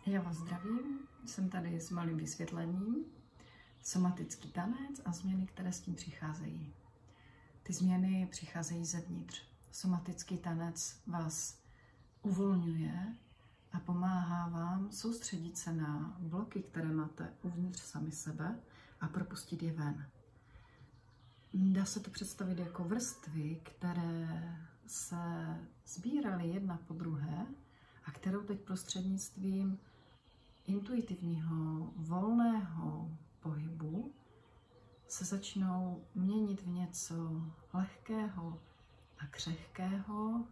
Já vás zdravím, jsem tady s malým vysvětlením. Somatický tanec a změny, které s tím přicházejí. Ty změny přicházejí zevnitř. Somatický tanec vás uvolňuje a pomáhá vám soustředit se na bloky, které máte uvnitř sami sebe a propustit je ven. Dá se to představit jako vrstvy, které se sbíraly jedna po druhé a kterou teď prostřednictvím intuitivního, volného pohybu se začnou měnit v něco lehkého a křehkého,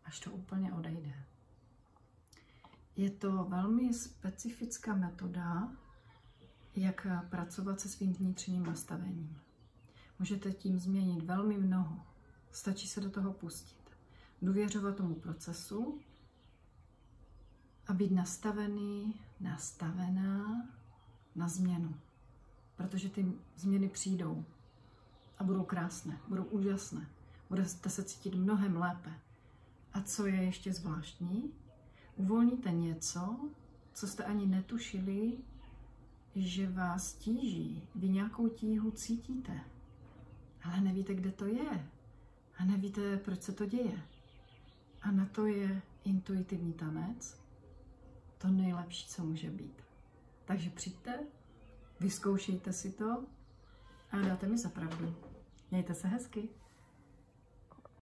až to úplně odejde. Je to velmi specifická metoda, jak pracovat se svým vnitřním nastavením. Můžete tím změnit velmi mnoho. Stačí se do toho pustit. Důvěřovat tomu procesu a být nastavený, nastavená na změnu. Protože ty změny přijdou a budou krásné, budou úžasné. Budete se cítit mnohem lépe. A co je ještě zvláštní, uvolníte něco, co jste ani netušili, že vás tíží. Vy nějakou tíhu cítíte, ale nevíte, kde to je. A nevíte, proč se to děje. A na to je intuitivní tanec to nejlepší, co může být. Takže přijďte, vyzkoušejte si to a dáte mi za pravdu. Mějte se hezky.